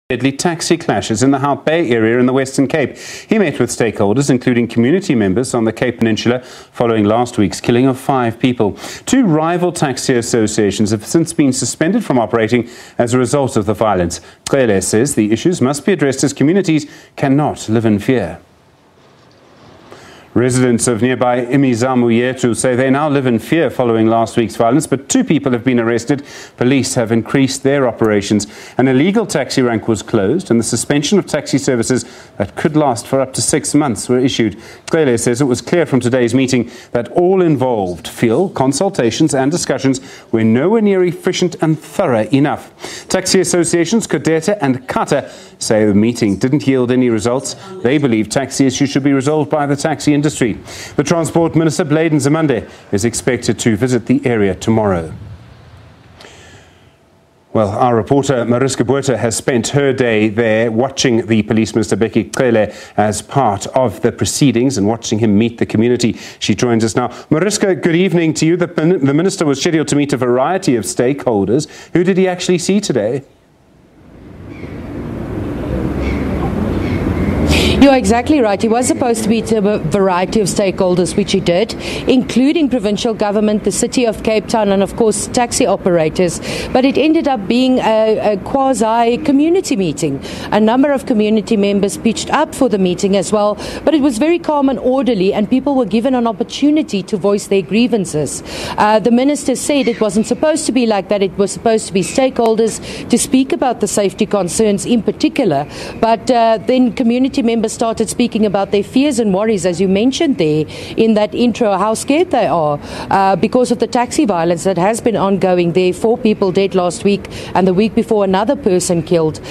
Deadly taxi clashes in the Hout Bay area in the Western Cape. He met with stakeholders, including community members on the Cape Peninsula, following last week's killing of 5 people. 2 rival taxi associations have since been suspended from operating as a result of the violence. Cele says the issues must be addressed as communities cannot live in fear. Residents of nearby Imizamu say they now live in fear following last week's violence, but 2 people have been arrested. Police have increased their operations. An illegal taxi rank was closed and the suspension of taxi services that could last for up to 6 months were issued. Cele says it was clear from today's meeting that all involved feel consultations and discussions were nowhere near efficient and thorough enough. Taxi associations Kodeta and Kata say the meeting didn't yield any results. They believe taxi issues should be resolved by the taxi industry. The Transport Minister Bheki Cele is expected to visit the area tomorrow. Well, our reporter Marika Botha has spent her day there watching the Police Minister Bheki Cele as part of the proceedings and watching him meet the community. She joins us now. Marika, good evening to you. The Minister was scheduled to meet a variety of stakeholders. Who did he actually see today? You're exactly right. He was supposed to meet a variety of stakeholders, which he did, including provincial government, the City of Cape Town, and of course taxi operators. But it ended up being a quasi-community meeting. A number of community members pitched up for the meeting as well, but it was very calm and orderly, and people were given an opportunity to voice their grievances. The minister said it wasn't supposed to be like that. It was supposed to be stakeholders to speak about the safety concerns in particular, but then community members started speaking about their fears and worries, as you mentioned there in that intro, how scared they are because of the taxi violence that has been ongoing there. 4 people dead last week, and the week before another person killed.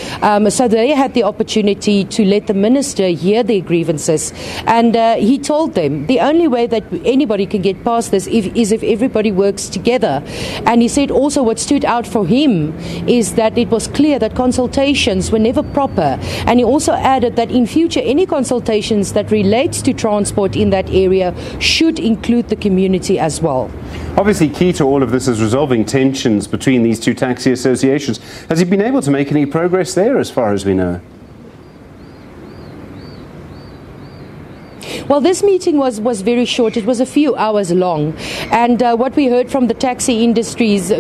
So they had the opportunity to let the minister hear their grievances, and he told them the only way that anybody can get past this is if everybody works together. And he said also what stood out for him is that it was clear that consultations were never proper, and he also added that in future any consultations that relates to transport in that area should include the community as well. Obviously, key to all of this is resolving tensions between these 2 taxi associations. Has he been able to make any progress there as far as we know? Well, this meeting was very short. It was a few hours long. And what we heard from the taxi industries,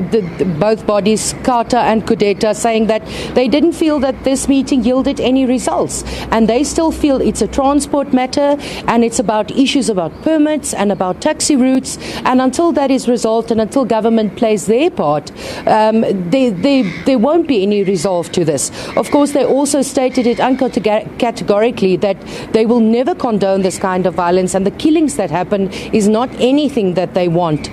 both bodies, Kata and Kodeta, saying that they didn't feel that this meeting yielded any results. And they still feel it's a transport matter, and it's about issues about permits and about taxi routes. And until that is resolved and until government plays their part, there won't be any resolve to this. Of course, they also stated it categorically that they will never condone this kind of violence, and the killings that happen is not anything that they want.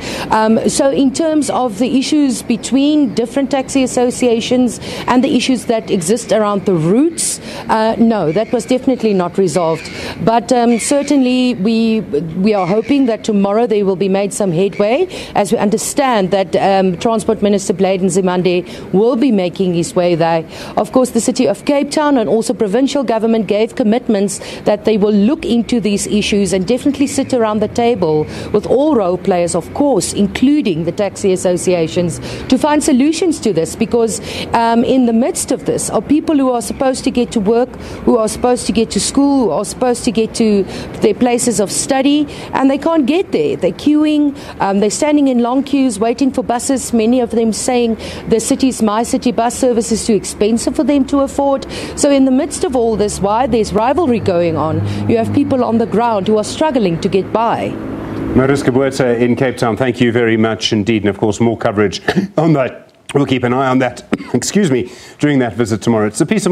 So in terms of the issues between different taxi associations and the issues that exist around the routes, no, that was definitely not resolved. But certainly we are hoping that tomorrow there will be made some headway, as we understand that Transport Minister Bheki Cele will be making his way there. Of course, the City of Cape Town and also provincial government gave commitments that they will look into these issues and definitely sit around the table with all role players, of course, including the taxi associations, to find solutions to this, because in the midst of this are people who are supposed to get to work, who are supposed to get to school, who are supposed to get to their places of study, and they can't get there. They're queuing, they're standing in long queues waiting for buses, many of them saying the city's My City bus service is too expensive for them to afford. So in the midst of all this, why there's rivalry going on, you have people on the ground who are struggling to get by. Marika Botha in Cape Town, thank you very much indeed. And of course, more coverage on that. We'll keep an eye on that, excuse me, during that visit tomorrow. It's a piece of